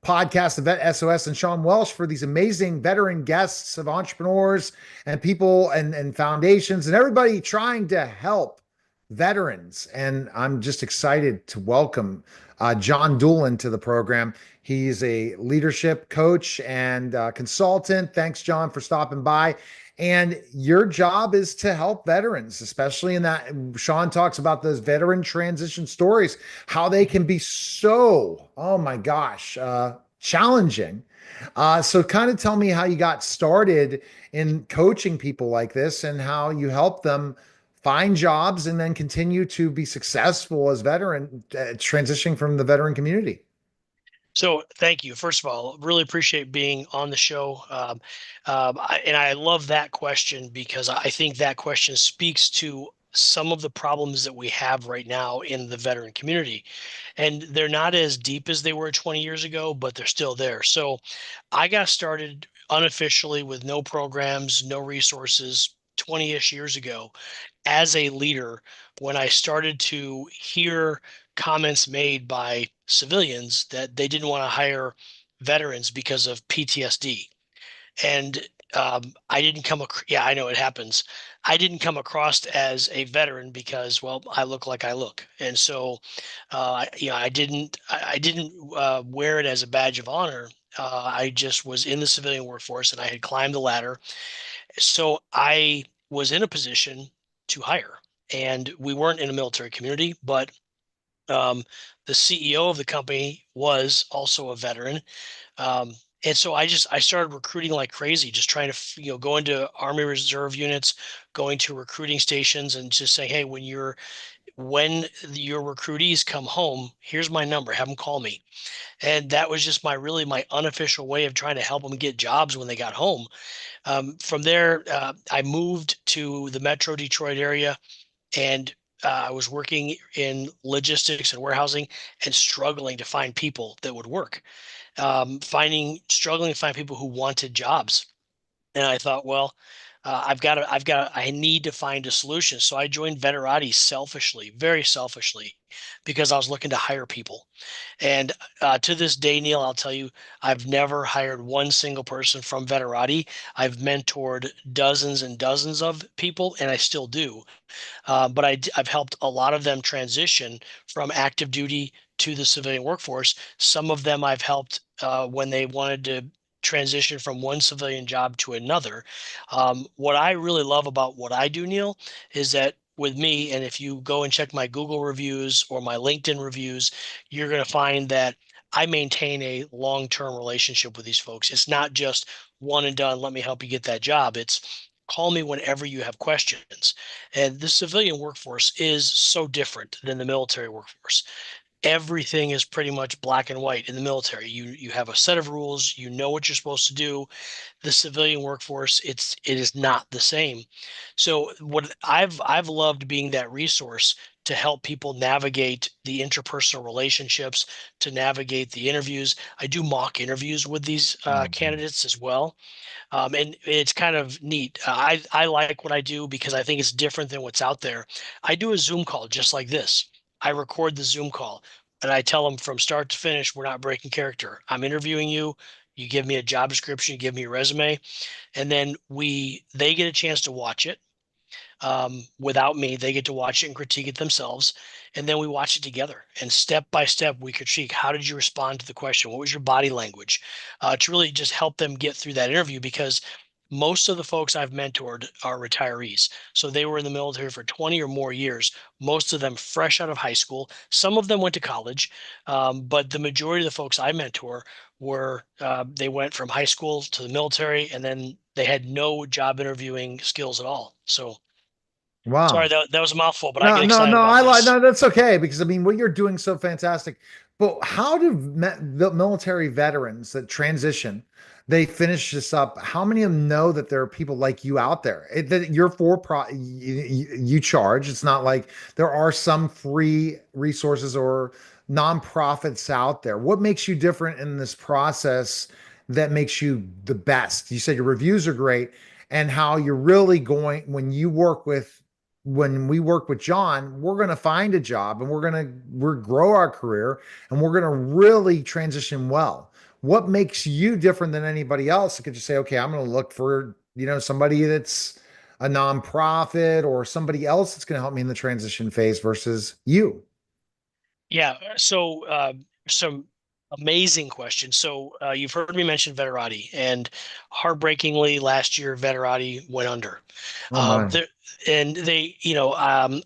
podcast of Vet SOS and Sean Welsh for these amazing veteran guests of entrepreneurs and people and foundations and everybody trying to help veterans. And I'm just excited to welcome John Doolen to the program. He's a leadership coach and consultant. Thanks, John, for stopping by. And your job is to help veterans, especially in that Sean talks about those veteran transition stories, how they can be so, oh my gosh, challenging. So kind of tell me how you got started in coaching people like this and how you help them find jobs and then continue to be successful as veteran transitioning from the veteran community. So thank you. First of all, really appreciate being on the show. And I love that question because I think that question speaks to some of the problems that we have right now in the veteran community. And they're not as deep as they were 20 years ago, but they're still there. So I got started unofficially with no programs, no resources 20-ish years ago as a leader when I started to hear comments made by civilians that they didn't want to hire veterans because of PTSD. And I didn't yeah, I know it happens. I didn't come across as a veteran because, well, I look like I look. And so, I didn't wear it as a badge of honor. I just was in the civilian workforce and I had climbed the ladder. So I was in a position to hire. And we weren't in a military community, but um, the CEO of the company was also a veteran. And so I started recruiting like crazy, just trying to, go into Army Reserve units, going to recruiting stations and just say, hey, when your recruitees come home, here's my number, have them call me. And that was just my unofficial way of trying to help them get jobs when they got home. From there, I moved to the Metro Detroit area and I was working in logistics and warehousing and struggling to find people that would work. Struggling to find people who wanted jobs. And I thought, well, I need to find a solution. So I joined Veterati selfishly, very selfishly, because I was looking to hire people. And to this day, Neil, I'll tell you, I've never hired one single person from Veterati. I've mentored dozens and dozens of people, and I still do. But I've helped a lot of them transition from active duty to the civilian workforce. Some of them I've helped when they wanted to transition from one civilian job to another. What I really love about what I do, Neil, is that with me, and if you go and check my Google reviews or my LinkedIn reviews, you're going to find that I maintain a long-term relationship with these folks. It's not just one and done, let me help you get that job. It's call me whenever you have questions. And the civilian workforce is so different than the military workforce. Everything is pretty much black and white in the military. You have a set of rules, you know what you're supposed to do. The civilian workforce, it is not the same. So what I've loved being that resource to help people navigate the interpersonal relationships, to navigate the interviews. I do mock interviews with these Mhm. candidates as well. And it's kind of neat. I like what I do because I think it's different than what's out there. I do a Zoom call just like this. I record the Zoom call and I tell them from start to finish, we're not breaking character. I'm interviewing you. You give me a job description, you give me a resume, and then they get a chance to watch it without me. They get to watch it and critique it themselves. And then we watch it together. And step by step, we critique how did you respond to the question? What was your body language? To really just help them get through that interview because most of the folks I've mentored are retirees. So they were in the military for 20 or more years, most of them fresh out of high school. Some of them went to college, but the majority of the folks I mentor they went from high school to the military and then they had no job interviewing skills at all. So sorry, Wow. that was a mouthful, but I No, get no, excited no. about I like this. no. That's okay because I mean what you're doing so fantastic. But how do the military veterans that transition, they finish this up? How many of them know that there are people like you out there? That you're you charge. It's not like there are some free resources or nonprofits out there. What makes you different in this process that makes you the best? You said your reviews are great, and how you're really going when you work with when we work with John, we're going to find a job and we're grow our career and we're going to really transition well. What makes you different than anybody else? You could just say, okay, I'm going to look for, somebody that's a nonprofit or somebody else that's going to help me in the transition phase versus you. Yeah. So, some amazing questions. So, you've heard me mention Veterati, and heartbreakingly, last year Veterati went under. Oh my. There, and they had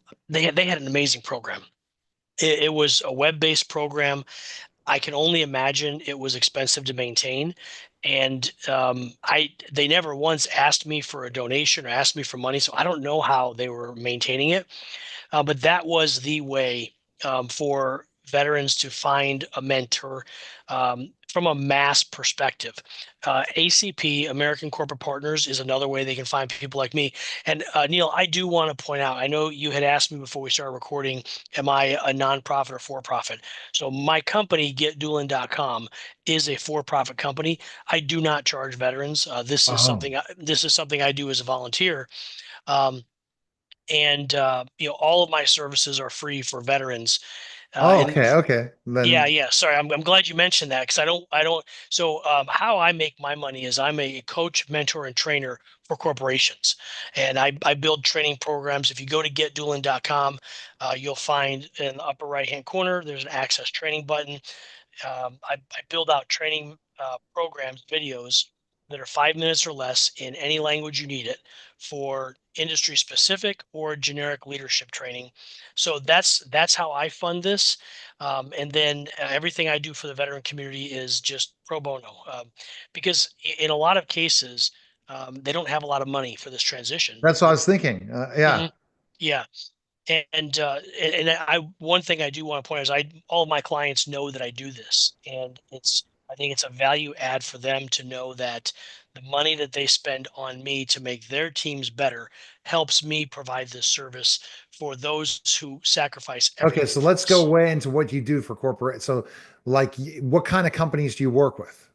an amazing program. It was a web-based program. I can only imagine it was expensive to maintain. And they never once asked me for a donation or asked me for money, so I don't know how they were maintaining it. But that was the way for veterans to find a mentor from a mass perspective. ACP, American Corporate Partners, is another way they can find people like me. And Neil, I do want to point out, I know you had asked me before we started recording, am I a nonprofit or for profit? So my company, getdoolen.com, is a for-profit company. I do not charge veterans. Oh. This is something I do as a volunteer. Um, and all of my services are free for veterans. Oh, And okay, okay. yeah, Then yeah, sorry, I'm glad you mentioned that, because I don't. So how I make my money is I'm a coach, mentor, and trainer for corporations, and I build training programs. If you go to getdoolen.com, you'll find in the upper right hand corner there's an access training button. I build out training programs, videos that are 5 minutes or less in any language you need it, for industry specific or generic leadership training. So that's how I fund this. And then everything I do for the veteran community is just pro bono, because in a lot of cases, they don't have a lot of money for this transition. that's what I was thinking. Yeah. Mhm. Yeah. And I one thing I do want to point out is all of my clients know that I do this, and I think it's a value add for them to know that the money that they spend on me to make their teams better helps me provide this service for those who sacrifice Okay, everything so for let's go us. way into what you do for corporate. So, like, what kind of companies do you work with?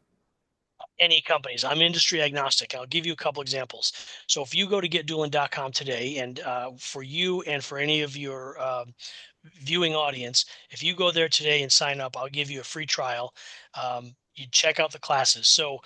Any companies. I'm industry agnostic. I'll give you a couple examples. So if you go to getdoolen.com today, and for you and for any of your viewing audience, if you go there today and sign up, I'll give you a free trial. You check out the classes. So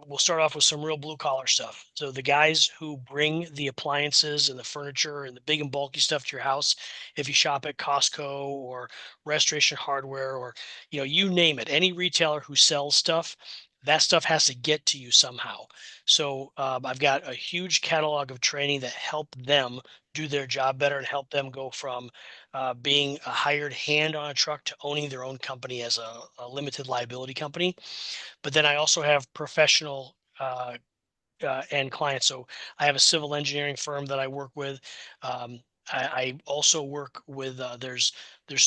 we'll start off with some real blue collar stuff. So the guys who bring the appliances and the furniture and the big and bulky stuff to your house, if you shop at Costco or Restoration Hardware, or you name it, any retailer who sells stuff, that stuff has to get to you somehow. So I've got a huge catalog of training that help them do their job better and help them go from being a hired hand on a truck to owning their own company as a limited liability company. But then I also have professional and clients. So I have a civil engineering firm that I work with. I also work with there's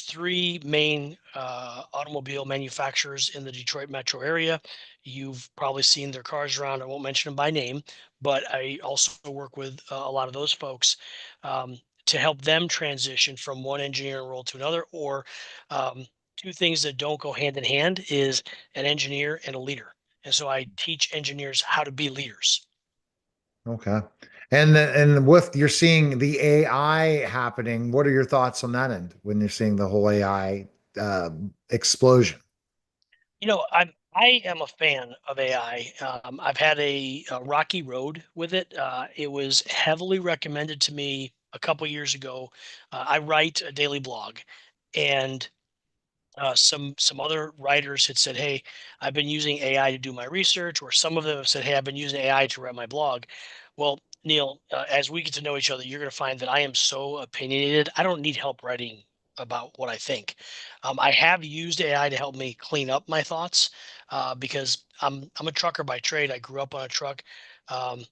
three main automobile manufacturers in the Detroit metro area. You've probably seen their cars around. I won't mention them by name, but I also work with a lot of those folks to help them transition from one engineering role to another. Or two things that don't go hand in hand is an engineer and a leader. And so I teach engineers how to be leaders. Okay. And with you're seeing the AI happening, what are your thoughts on that end when you're seeing the whole AI explosion? I am a fan of AI. I've had a rocky road with it. It was heavily recommended to me a couple years ago. I write a daily blog, and some other writers had said, "Hey, I've been using AI to do my research," or some of them have said, "Hey, I've been using AI to write my blog." Well, Neil, as we get to know each other, you're going to find that I am so opinionated. I don't need help writing about what I think. I have used AI to help me clean up my thoughts because I'm a trucker by trade. I grew up on a truck. Um,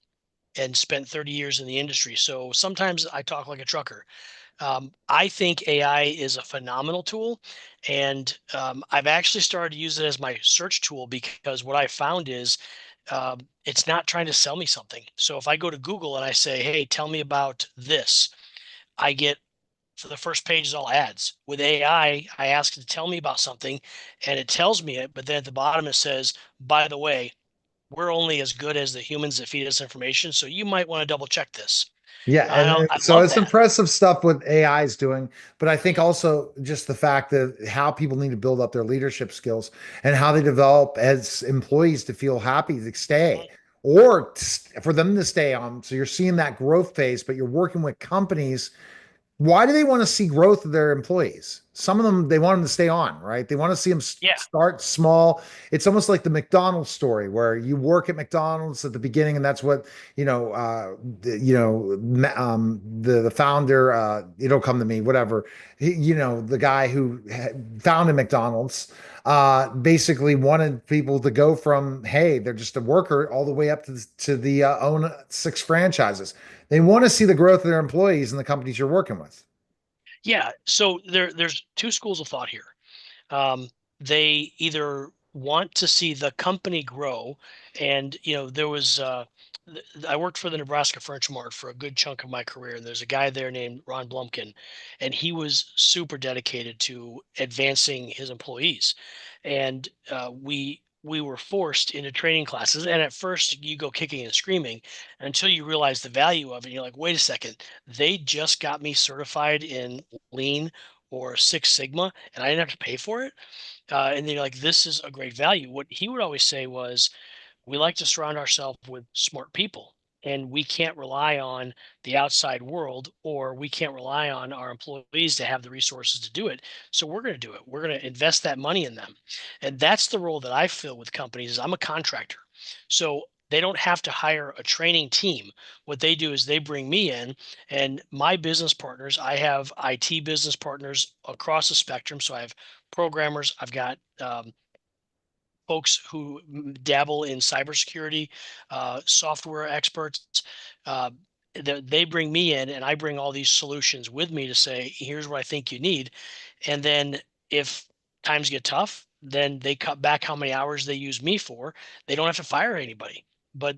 and spent 30 years in the industry. So sometimes I talk like a trucker. I think AI is a phenomenal tool, and I've actually started to use it as my search tool, because what I found is it's not trying to sell me something. So if I go to Google and I say, "Hey, tell me about this," I get, for the first page is all ads. With AI, I ask it to tell me about something, and it tells me it. But then at the bottom it says, "By the way, we're only as good as the humans that feed us information, so you might want to double check this." Yeah, and I so love it's that. impressive stuff what AI is doing, but I think also just the fact that how people need to build up their leadership skills and how they develop as employees to feel happy to stay or for them to stay on. So you're seeing that growth phase, but you're working with companies. Why do they want to see growth of their employees? Some of them, they want them to stay on, right? They want to see them Yeah, start small. It's almost like the McDonald's story where you work at McDonald's at the beginning, and that's what, the founder, it'll come to me, whatever, the guy who founded McDonald's, basically wanted people to go from, hey, they're just a worker all the way up to the own 6 franchises. They want to see the growth of their employees and the companies you're working with. yeah. So there's two schools of thought here. Um, they either want to see the company grow, and there was I worked for the Nebraska Furniture Mart for a good chunk of my career, and there's a guy there named Ron Blumkin, and he was super dedicated to advancing his employees, and we were forced into training classes, and at first you go kicking and screaming until you realize the value of it. You're like, wait a second, they just got me certified in lean or Six Sigma, and I didn't have to pay for it. And they're like, this is a great value. What he would always say was, we like to surround ourselves with smart people, and we can't rely on the outside world, or we can't rely on our employees to have the resources to do it. So we're going to do it. We're going to invest that money in them. And that's the role that I fill with companies. Is I'm a contractor. So they don't have to hire a training team. What they do is they bring me in, and my business partners, I have IT business partners across the spectrum. So I have programmers, I've got folks who dabble in cybersecurity, software experts. Uh, they bring me in, and I bring all these solutions with me to say, here's what I think you need. And then if times get tough, then they cut back how many hours they use me for. They don't have to fire anybody. But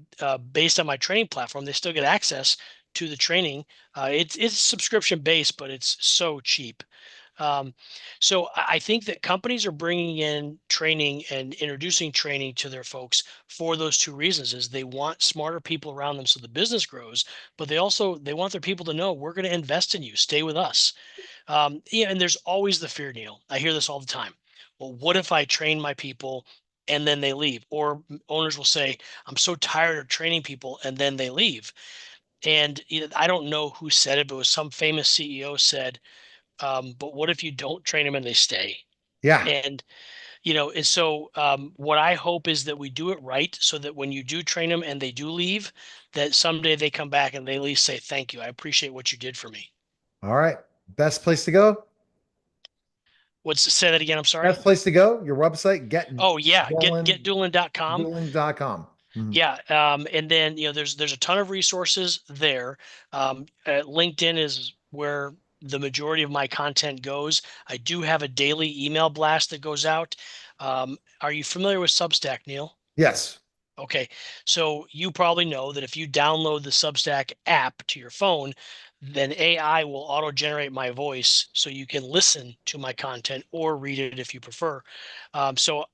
based on my training platform, they still get access to the training. It's subscription based, but it's so cheap. Um, so I think that companies are bringing in training and introducing training to their folks for those two reasons: is they want smarter people around them so the business grows, but they want their people to know, we're going to invest in you, stay with us. Yeah, and there's always the fear, Neil. I hear this all the time. Well, what if I train my people and then they leave? Or owners will say, I'm so tired of training people, and then they leave. And I don't know who said it, but it was some famous CEO said, but what if you don't train them and they stay? Yeah. And and so what I hope is that we do it right, so that when you do train them and they do leave, that someday they come back and they at least say, "Thank you, I appreciate what you did for me." All right. Best place to go? Say that again? I'm Best sorry. place to go? Your website, Oh yeah, Dolan, getdueling.com. Dueling.com. Mhm. Yeah, and then there's a ton of resources there. LinkedIn is where the majority of my content goes. I do have a daily email blast that goes out. Are you familiar with Substack, Neil? Yes. Okay, so you probably know that if you download the Substack app to your phone, then AI will auto-generate my voice so you can listen to my content or read it if you prefer. So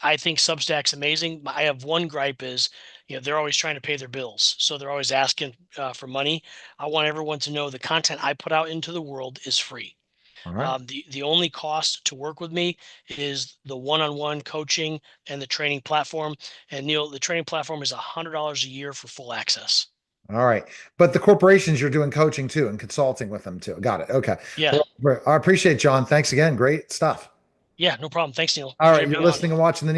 I think Substack's amazing. I have one gripe is, they're always trying to pay their bills, so they're always asking for money. I want everyone to know the content I put out into the world is free. All right. The only cost to work with me is the one-on-one coaching and the training platform. And Neil, the training platform is $100 a year for full access. All right. But the corporations, you're doing coaching too and consulting with them too. Got it. Okay. Yeah, Well, I appreciate it, John. Thanks again. Great stuff. yeah, no problem. Thanks, Neil. All right. Pleasure You're being on. listening and watching the